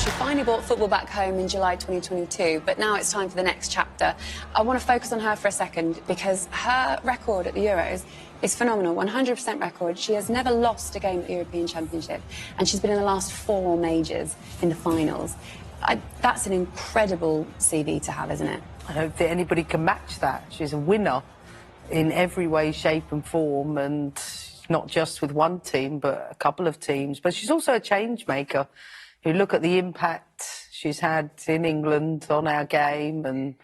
She finally brought football back home in July 2022, but now it's time for the next chapter. I want to focus on her for a second because her record at the Euros is phenomenal, 100% record. She has never lost a game at the European Championship, and she's been in the last 4 majors in the finals. That's an incredible CV to have, isn't it? I don't think anybody can match that. She's a winner in every way, shape and form, and not just with one team, but a couple of teams. But she's also a change maker. You look at the impact she's had in England on our game and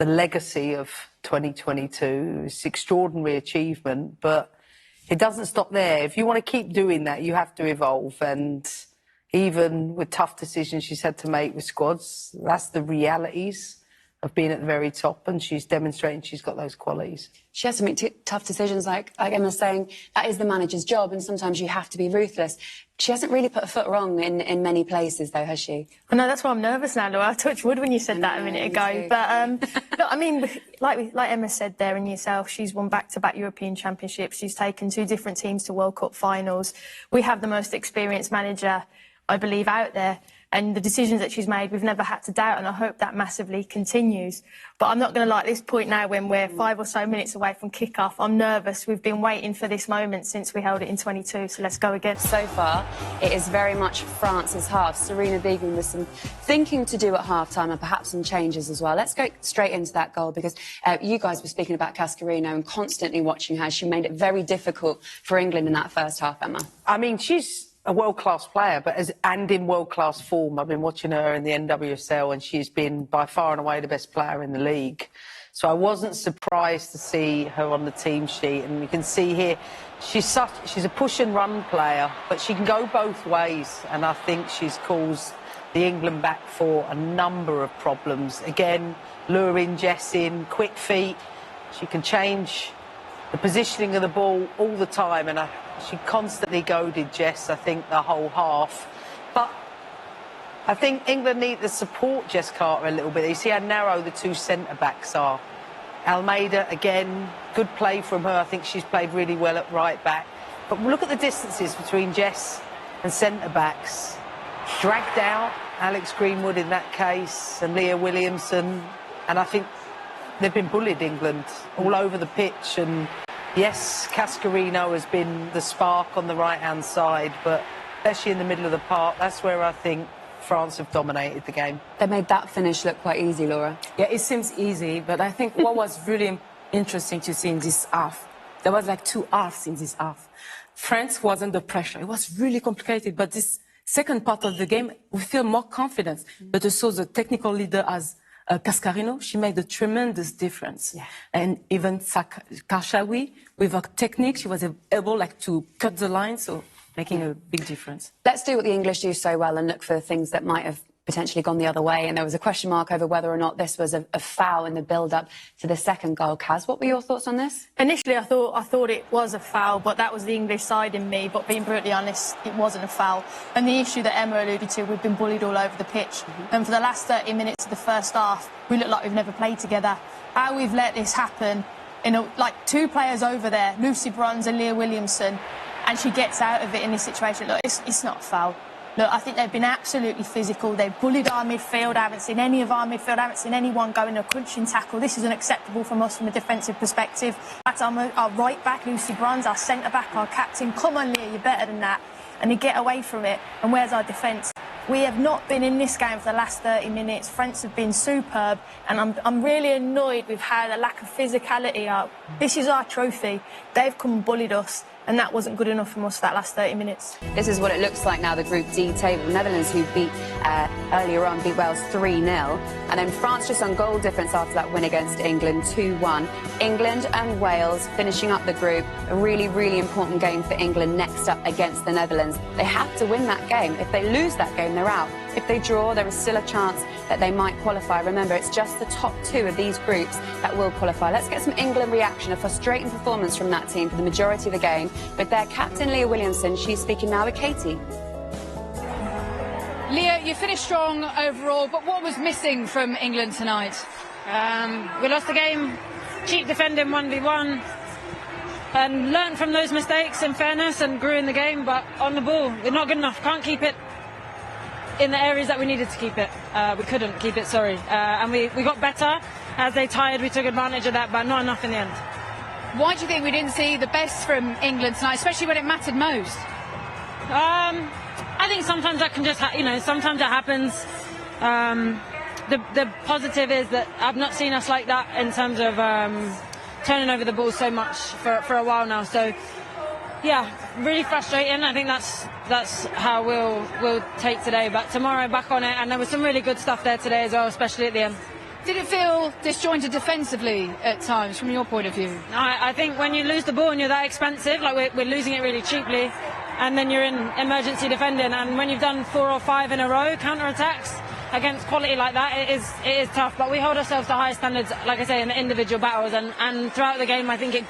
the legacy of 2022. It's extraordinary achievement, but it doesn't stop there. If you want to keep doing that, you have to evolve. And even with tough decisions she's had to make with squads, that's the realities of being at the very top, and she's demonstrating she's got those qualities. She has to make tough decisions, like Emma's saying, that is the manager's job, and sometimes you have to be ruthless. She hasn't really put a foot wrong in many places, though, has she? I know, that's why I'm nervous now, Laura. I touched wood when you said that a minute ago. But, look, I mean, like Emma said there and yourself, she's won back-to-back European Championships. She's taken 2 different teams to World Cup finals. We have the most experienced manager, I believe, out there. And the decisions that she's made, we've never had to doubt, and I hope that massively continues. But I'm not going to lie, at this point now, when we're 5 or so minutes away from kick-off, I'm nervous. We've been waiting for this moment since we held it in 22, so let's go again. So far, it is very much France's half. Sarina Wiegman with some thinking to do at half-time and perhaps some changes as well. Let's go straight into that goal, because you guys were speaking about Cascarino and constantly watching her. She made it very difficult for England in that first half, Emma. I mean, she's a world-class player, and in world-class form. I've been watching her in the NWSL, and she's been by far and away the best player in the league. So I wasn't surprised to see her on the team sheet. And you can see here, she's a push and run player, but she can go both ways. And I think she's caused the England back four a number of problems. Again, luring Jess in, quick feet. She can change the positioning of the ball all the time, and she constantly goaded Jess, I think, the whole half. But I think England need to support Jess Carter a little bit. You see how narrow the 2 centre-backs are. Almeida, again, good play from her. I think she's played really well at right-back. But look at the distances between Jess and centre-backs. Dragged out, Alex Greenwood in that case, and Leah Williamson. And I think they've been bullied, England, all over the pitch. And yes, Cascarino has been the spark on the right-hand side, but especially in the middle of the park, that's where I think France have dominated the game. They made that finish look quite easy, Laura. Yeah, it seems easy, but I think what was really interesting to see in this half, there was like 2 halves in this half. France was under pressure. It was really complicated, but this second part of the game, we feel more confidence. But also the technical leader as Cascarino, she made a tremendous difference. Yeah. And even Karshawi, with her technique, she was able to cut the line, so making a big difference. Let's do what the English do so well and look for things that might have potentially gone the other way. And there was a question mark over whether or not this was a foul in the build-up to the second goal. Kaz, what were your thoughts on this? Initially, I thought it was a foul, but that was the English side in me. But being brutally honest, it wasn't a foul. And the issue that Emma alluded to, we've been bullied all over the pitch. And for the last 30 minutes of the first half, we look like we've never played together. How we've let this happen, like 2 players over there, Lucy Bronze and Leah Williamson, and she gets out of it in this situation. Look, it's not a foul. Look, I think they've been absolutely physical. They've bullied our midfield. I haven't seen any of our midfield. I haven't seen anyone going a crunching tackle. This is unacceptable from us from a defensive perspective. That's our right back, Lucy Bronze, our centre back, our captain. Come on, Leah, you're better than that. And they get away from it. And where's our defence? We have not been in this game for the last 30 minutes. France have been superb, and I'm really annoyed with how the lack of physicality are. This is our trophy. They've come and bullied us, and that wasn't good enough from us for that last 30 minutes. This is what it looks like now, the Group D table. Netherlands, who beat earlier on, beat Wales 3-0. And then France just on goal difference after that win against England, 2-1. England and Wales finishing up the group. A really, really important game for England next up against the Netherlands. They have to win that game. If they lose that game, they're out. If they draw, there is still a chance that they might qualify. Remember, it's just the top 2 of these groups that will qualify. Let's get some England reaction, a frustrating performance from that team for the majority of the game. But their captain, Leah Williamson, she's speaking now with Katie. Leah, you finished strong overall, but what was missing from England tonight? We lost the game, cheap defending 1v1, and learned from those mistakes in fairness and grew in the game, but on the ball, we're not good enough, can't keep it. in the areas that we needed to keep it. We couldn't keep it, sorry. And we got better. As they tired, we took advantage of that, but not enough in the end. Why do you think we didn't see the best from England tonight, especially when it mattered most? I think sometimes that can just, sometimes it happens. The positive is that I've not seen us like that in terms of turning over the ball so much for a while now. So, yeah, really frustrating. I think that's how we'll take today. But tomorrow, back on it. And there was some really good stuff there today as well, especially at the end. Did it feel disjointed defensively at times, from your point of view? I think when you lose the ball and you're that expensive, like we're losing it really cheaply, and then you're in emergency defending, and when you've done 4 or 5 in a row, counter-attacks against quality like that, it is tough. But we hold ourselves to high standards, like I say, in the individual battles, and throughout the game, I think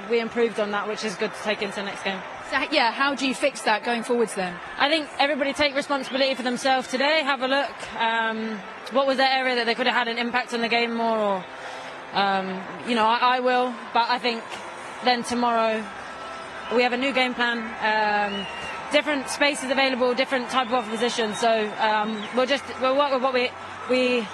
we improved on that, which is good to take into the next game. So, yeah, how do you fix that going forwards then? I think everybody take responsibility for themselves today. Have a look. What was their area that they could have had an impact on the game more? Or, I will. But I think then tomorrow we have a new game plan. Different spaces available, different type of opposition. So we'll work with what we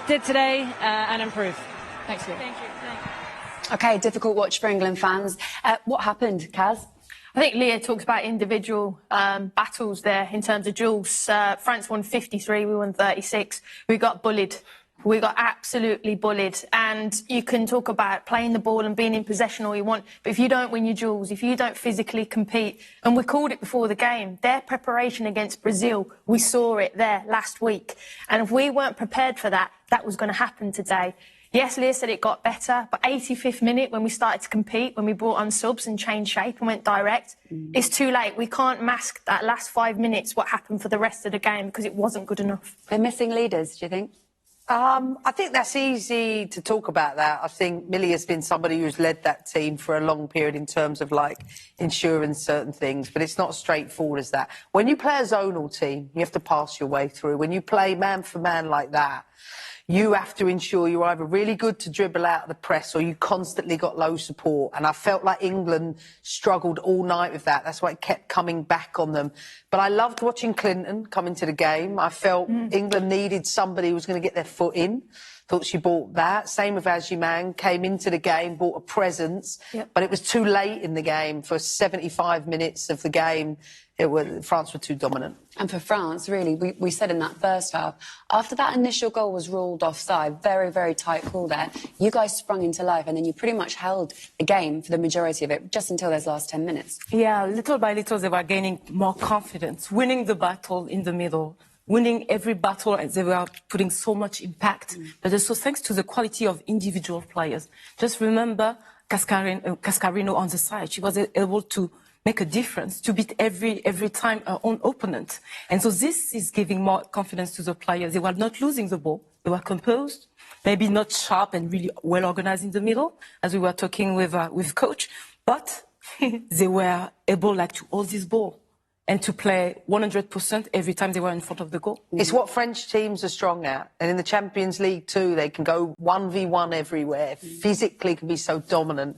did today and improve. Thanks, Leah. Thank you. Okay, difficult watch for England fans. What happened, Kaz? I think Leah talks about individual battles there in terms of duels. France won 53, we won 36. We got bullied. We got absolutely bullied. And you can talk about playing the ball and being in possession all you want, but if you don't win your duels, if you don't physically compete, and we called it before the game, their preparation against Brazil, we saw it there last week. And if we weren't prepared for that, that was going to happen today. Yes, Leah said it got better, but 85th minute, when we started to compete, when we brought on subs and changed shape and went direct, it's too late. We can't mask that last 5 minutes, what happened for the rest of the game, because it wasn't good enough. They're missing leaders, do you think? I think that's easy to talk about that. I think Millie has been somebody who's led that team for a long period in terms of, like, ensuring certain things, but it's not straightforward as that. When you play a zonal team, you have to pass your way through. When you play man for man like that, you have to ensure you're either really good to dribble out of the press or you constantly got low support. And I felt like England struggled all night with that. That's why it kept coming back on them. But I loved watching Clinton come into the game. I felt England needed somebody who was going to get their foot in. Thought she brought that. Same with Wiegman, came into the game, brought a presence. Yep. But it was too late in the game. For 75 minutes of the game, France were too dominant. And for France, really, we said in that first half, after that initial goal was ruled offside, very, very tight call there, you guys sprung into life and then you pretty much held the game for the majority of it, just until those last 10 minutes. Yeah, little by little they were gaining more confidence, winning the battle in the middle, winning every battle, and they were putting so much impact. But also thanks to the quality of individual players. Just remember Cascarino on the side. She was able to make a difference, to beat every time her own opponent. And so this is giving more confidence to the players. They were not losing the ball. They were composed, maybe not sharp and really well organized in the middle, as we were talking with coach, but they were able to hold this ball and to play 100% every time they were in front of the goal. It's what French teams are strong at. And in the Champions League too, they can go 1v1 everywhere, physically can be so dominant.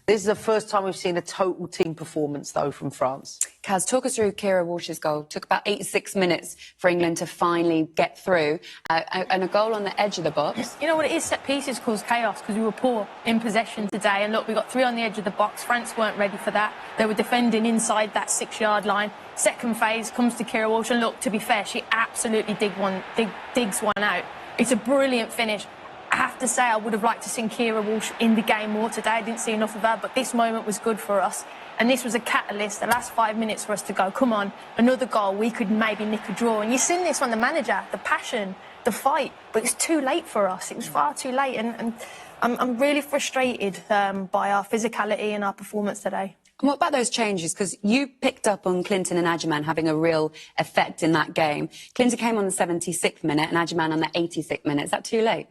This is the first time we've seen a total team performance, though, from France. Kaz, talk us through Keira Walsh's goal. It took about 86 minutes for England to finally get through. And a goal on the edge of the box. You know what it is? Set pieces cause chaos because we were poor in possession today. And look, we got 3 on the edge of the box. France weren't ready for that. They were defending inside that 6-yard line. Second phase comes to Keira Walsh. And look, to be fair, she absolutely digs one out. It's a brilliant finish. I have to say I would have liked to see Keira Walsh in the game more today. I didn't see enough of her, but this moment was good for us. And this was a catalyst, the last 5 minutes for us to go, come on, another goal, we could maybe nick a draw. And you've seen this from the manager, the passion, the fight, but it's too late for us. It was far too late, and I'm really frustrated by our physicality and our performance today. And what about those changes? Because you picked up on Clinton and Wiegman having a real effect in that game. Clinton came on the 76th minute and Wiegman on the 86th minute. Is that too late?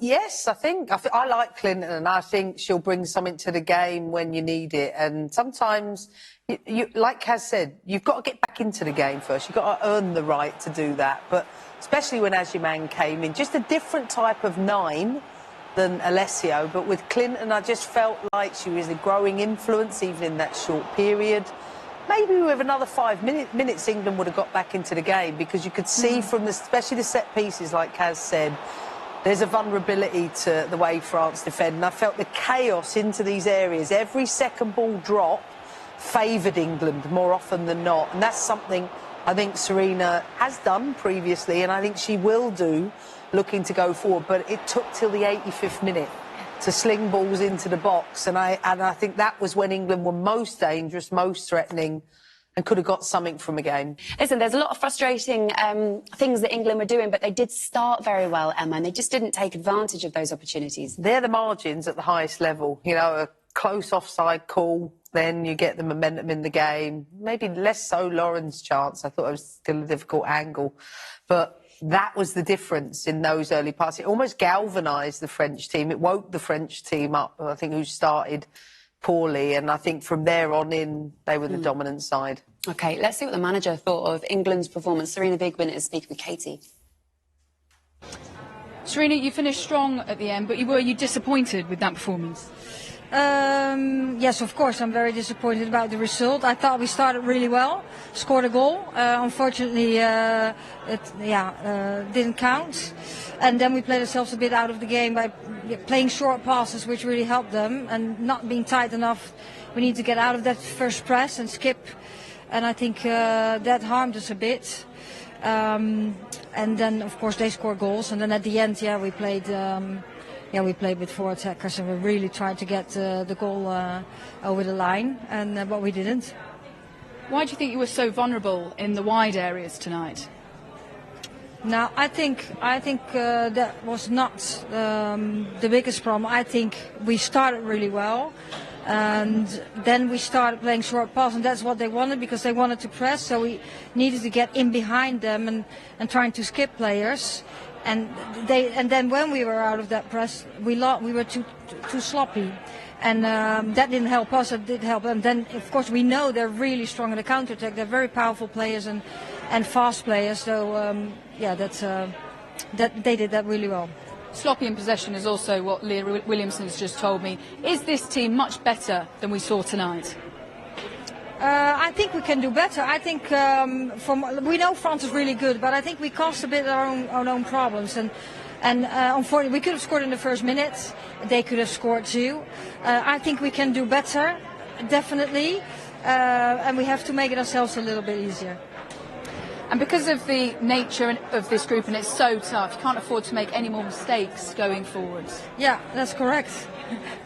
Yes, I like Clinton, and I think she'll bring something to the game when you need it. And sometimes, like Kaz said, you've got to get back into the game first. You've got to earn the right to do that. But especially when Wiegman came in, just a different type of 9 than Alessio. But with Clinton, I just felt like she was a growing influence, even in that short period. maybe with another 5 minutes, England would have got back into the game, because you could see from especially the set pieces, like Kaz said, there's a vulnerability to the way France defend. And I felt the chaos into these areas. Every second ball drop favoured England more often than not. And that's something I think Sarina has done previously, and I think she will do, looking to go forward. But it took till the 85th minute to sling balls into the box. And I think that was when England were most dangerous, most threatening, and could have got something from a game. Listen, there's a lot of frustrating things that England were doing, but they did start very well, Emma, and they just didn't take advantage of those opportunities. They're the margins at the highest level. You know, a close offside call, then you get the momentum in the game. Maybe less so Lauren's chance. I thought it was still a difficult angle. But that was the difference in those early parts. It almost galvanised the French team. It woke the French team up, I think, who started poorly, and I think from there on in they were the dominant side. OK, let's see what the manager thought of England's performance. Sarina Wiegman is speaking with Katie. Sarina, you finished strong at the end, but were you disappointed with that performance? Yes, of course, I'm very disappointed about the result. I thought we started really well, scored a goal. Unfortunately, it didn't count. And then we played ourselves a bit out of the game by playing short passes, which really helped them, and not being tight enough. We need to get out of that first press and skip. And I think that harmed us a bit. And then, of course, they scored goals. And then at the end, we played... we played with 4 attackers, and we really tried to get the goal over the line, but we didn't. Why do you think you were so vulnerable in the wide areas tonight? Now, I think that was not the biggest problem. I think we started really well, and then we started playing short pass, and that's what they wanted, because they wanted to press, so we needed to get in behind them and trying to skip players. And then when we were out of that press, we were too sloppy, and that didn't help us. It did help them. Then, of course, we know they're really strong in the counter-attack. They're very powerful players and fast players. So they did that really well. Sloppy in possession is also what Leah Williamson's just told me. Is this team much better than we saw tonight? I think we can do better. I think we know France is really good, but I think we caused a bit our own problems. And unfortunately, we could have scored in the first minute. They could have scored too. I think we can do better, definitely. And we have to make it ourselves a little bit easier. And because of the nature of this group, and it's so tough, you can't afford to make any more mistakes going forwards. Yeah, that's correct.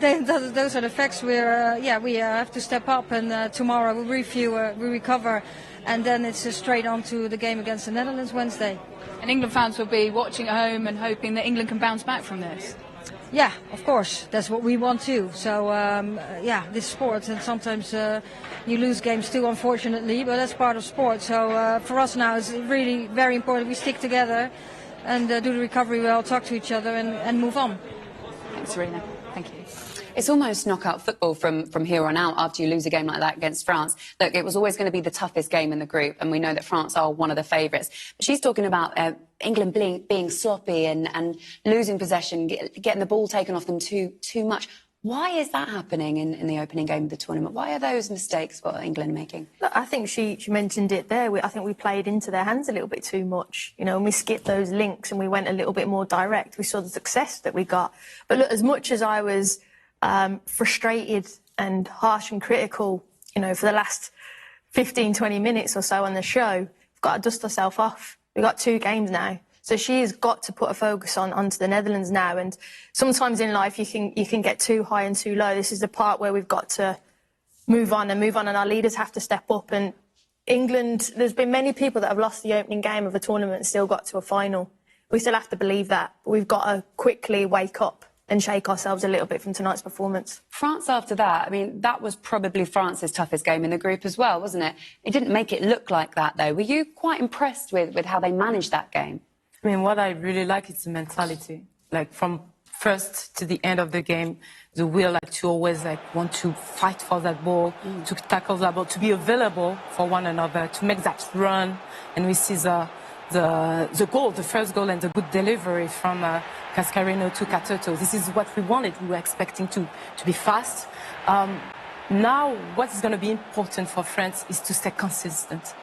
Those are the facts. We have to step up, and tomorrow we'll review, we recover, and then it's straight on to the game against the Netherlands Wednesday. And England fans will be watching at home and hoping that England can bounce back from this. Yeah, of course. That's what we want too. So, this sport, and sometimes you lose games too, unfortunately, but that's part of sport. So for us now, it's really very important we stick together and do the recovery well, talk to each other, and move on. Thanks, Sarina. Thank you. It's almost knockout football from here on out after you lose a game like that against France. Look, it was always going to be the toughest game in the group, and we know that France are one of the favourites. But she's talking about England being sloppy and losing possession, getting the ball taken off them too much. Why is that happening in the opening game of the tournament? Why are those mistakes what England are making? Look, I think she mentioned it there. I think we played into their hands a little bit too much, and we skipped those links and we went a little bit more direct. We saw the success that we got. But look, as much as I was frustrated and harsh and critical, for the last 15, 20 minutes or so on the show, we've got to dust ourselves off. We've got 2 games now. So she has got to put a focus onto the Netherlands now. And sometimes in life you can get too high and too low. This is the part where we've got to move on, and our leaders have to step up. And England, there's been many people that have lost the opening game of a tournament and still got to a final. We still have to believe that. But we've got to quickly wake up and shake ourselves a little bit from tonight's performance. France after that, that was probably France's toughest game in the group as well, wasn't it? It didn't make it look like that, though. Were you quite impressed with how they managed that game? What I really like is the mentality. From first to the end of the game, the will to always want to fight for that ball, to tackle that ball, to be available for one another, to make that run. And we see the goal, the first goal, and the good delivery from Cascarino to Catoto. This is what we wanted. We were expecting to be fast. Now, what is going to be important for France is to stay consistent.